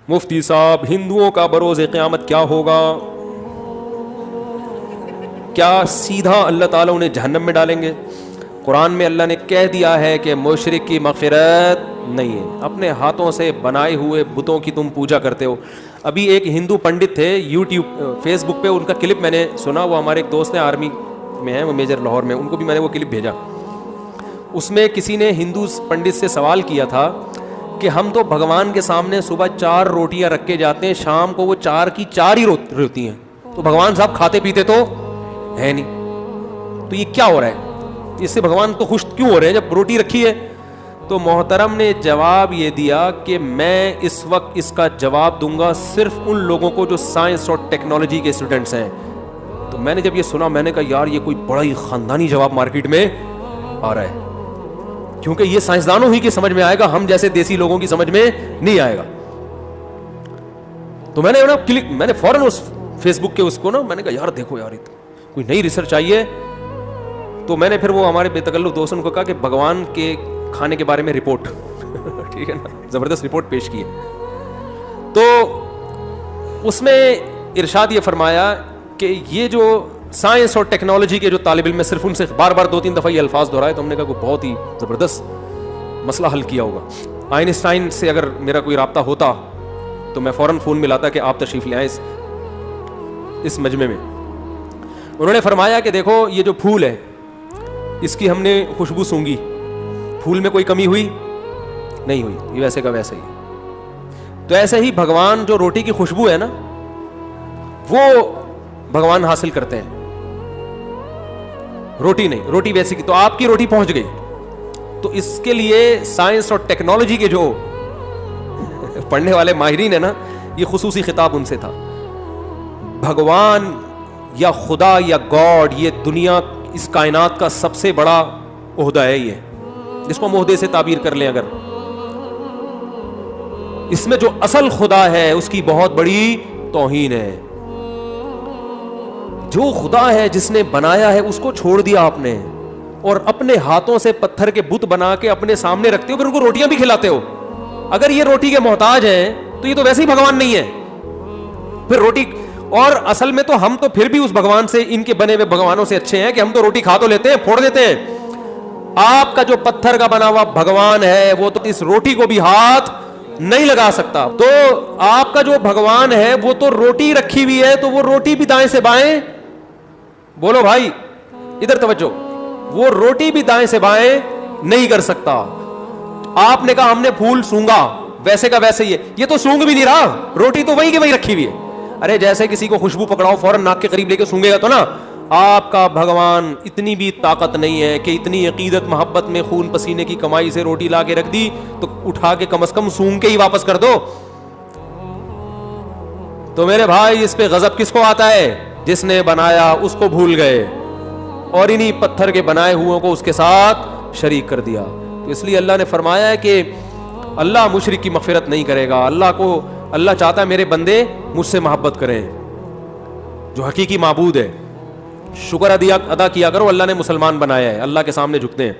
مفتی صاحب ہندوؤں کا بروز قیامت کیا ہوگا؟ کیا سیدھا اللہ تعالیٰ انہیں جہنم میں ڈالیں گے؟ قرآن میں اللہ نے کہہ دیا ہے کہ مشرک کی مغفرت نہیں ہے. اپنے ہاتھوں سے بنائے ہوئے بتوں کی تم پوجا کرتے ہو. ابھی ایک ہندو پنڈت تھے یوٹیوب فیس بک پہ, ان کا کلپ میں نے سنا. وہ ہمارے ایک دوست ہیں آرمی میں ہیں, وہ میجر لاہور میں, ان کو بھی میں نے وہ کلپ بھیجا. اس میں کسی نے ہندو پنڈت سے سوال کیا تھا کہ ہم تو بھگوان کے سامنے صبح 4 روٹیاں رکھ کے جاتے ہیں, شام کو وہ 4 کی 4 ہی روتی ہیں, تو بھگوان صاحب کھاتے پیتے تو ہے نہیں, تو یہ کیا ہو رہا ہے؟ اس سے بھگوان تو خوش کیوں ہو رہے ہیں جب روٹی رکھی ہے؟ تو محترم نے جواب یہ دیا کہ میں اس وقت اس کا جواب دوں گا صرف ان لوگوں کو جو سائنس اور ٹیکنالوجی کے اسٹوڈنٹس ہیں. تو میں نے جب یہ سنا میں نے کہا یار یہ کوئی بڑا ہی خاندانی جواب مارکیٹ میں آ رہا ہے, کیونکہ یہ سائنسدانوں ہی کی سمجھ میں آئے گا, ہم جیسے دیسی لوگوں کی سمجھ میں نہیں آئے گا. تو میں نے فوراً اس فیس بک کے اس کو میں نے کہا یار دیکھو یار کوئی نئی ریسرچ آئی ہے. تو میں نے پھر وہ ہمارے بے تکلف دوستوں کو کہا کہ بھگوان کے کھانے کے بارے میں رپورٹ ٹھیک ہے نا, زبردست رپورٹ پیش کی ہے. تو اس میں ارشاد یہ فرمایا کہ یہ جو سائنس اور ٹیکنالوجی کے جو طالب علم, صرف ان سے بار بار 2-3 دفعہ یہ الفاظ دہرائے, تو ہم نے کہا کہ بہت ہی زبردست مسئلہ حل کیا ہوگا. آئنسٹائن سے اگر میرا کوئی رابطہ ہوتا تو میں فوراً فون ملاتا کہ آپ تشریف لے آئیں اس مجمع میں. انہوں نے فرمایا کہ دیکھو یہ جو پھول ہے اس کی ہم نے خوشبو سونگی, پھول میں کوئی کمی ہوئی نہیں ہوئی, یہ ویسے کا ویسے ہی. تو ایسے ہی بھگوان جو روٹی کی خوشبو ہے نا وہ بھگوان حاصل کرتے ہیں, روٹی نہیں, روٹی ویسے کی. تو آپ کی روٹی پہنچ گئی, تو اس کے لیے سائنس اور ٹیکنالوجی کے جو پڑھنے والے ماہرین ہیں نا, یہ خصوصی خطاب ان سے تھا. بھگوان یا خدا یا گاڈ, یہ دنیا اس کائنات کا سب سے بڑا عہدہ ہے, یہ جس کو ہم عہدے سے تعبیر کر لیں. اگر اس میں جو اصل خدا ہے اس کی بہت بڑی توہین ہے. جو خدا ہے جس نے بنایا ہے اس کو چھوڑ دیا آپ نے, اور اپنے ہاتھوں سے پتھر کے بت بنا کے اپنے سامنے رکھتے ہو, پھر ان کو روٹیاں بھی کھلاتے ہو. اگر یہ روٹی کے محتاج ہیں تو یہ تو ویسے ہی بھگوان نہیں ہے. پھر روٹی, اور اصل میں تو ہم تو پھر بھی اس بھگوان سے, ان کے بنے ہوئے بھگوانوں سے اچھے ہیں کہ ہم تو روٹی کھا تو لیتے ہیں, پھوڑ دیتے ہیں. آپ کا جو پتھر کا بنا ہوا بھگوان ہے وہ تو اس روٹی کو بھی ہاتھ نہیں لگا سکتا. تو آپ کا جو بھگوان ہے وہ تو روٹی رکھی ہوئی ہے, تو وہ روٹی بھی دائیں سے بائیں, بولو بھائی ادھر توجہ, وہ روٹی بھی دائیں سے بائیں نہیں کر سکتا. آپ نے کہا ہم نے پھول سونگا, ویسے کا ویسے ہی ہے, یہ تو سونگ بھی نہیں رہا, روٹی تو وہی کی وہی رکھی ہوئی ہے. ارے جیسے کسی کو خوشبو پکڑاؤ فوراً ناک کے قریب لے کے سونگے گا تو نا. آپ کا بھگوان اتنی بھی طاقت نہیں ہے کہ اتنی عقیدت محبت میں خون پسینے کی کمائی سے روٹی لا کے رکھ دی تو اٹھا کے کم از کم سونگ کے ہی واپس کر دو. تو میرے بھائی اس پہ غضب کس کو آتا ہے؟ جس نے بنایا اس کو بھول گئے اور انہی پتھر کے بنائے ہوئے کو اس کے ساتھ شریک کر دیا. تو اس لیے اللہ نے فرمایا ہے کہ اللہ مشرک کی مغفرت نہیں کرے گا. اللہ چاہتا ہے میرے بندے مجھ سے محبت کریں, جو حقیقی معبود ہے. شکر ادا کیا کرو, اللہ نے مسلمان بنایا ہے, اللہ کے سامنے جھکتے ہیں.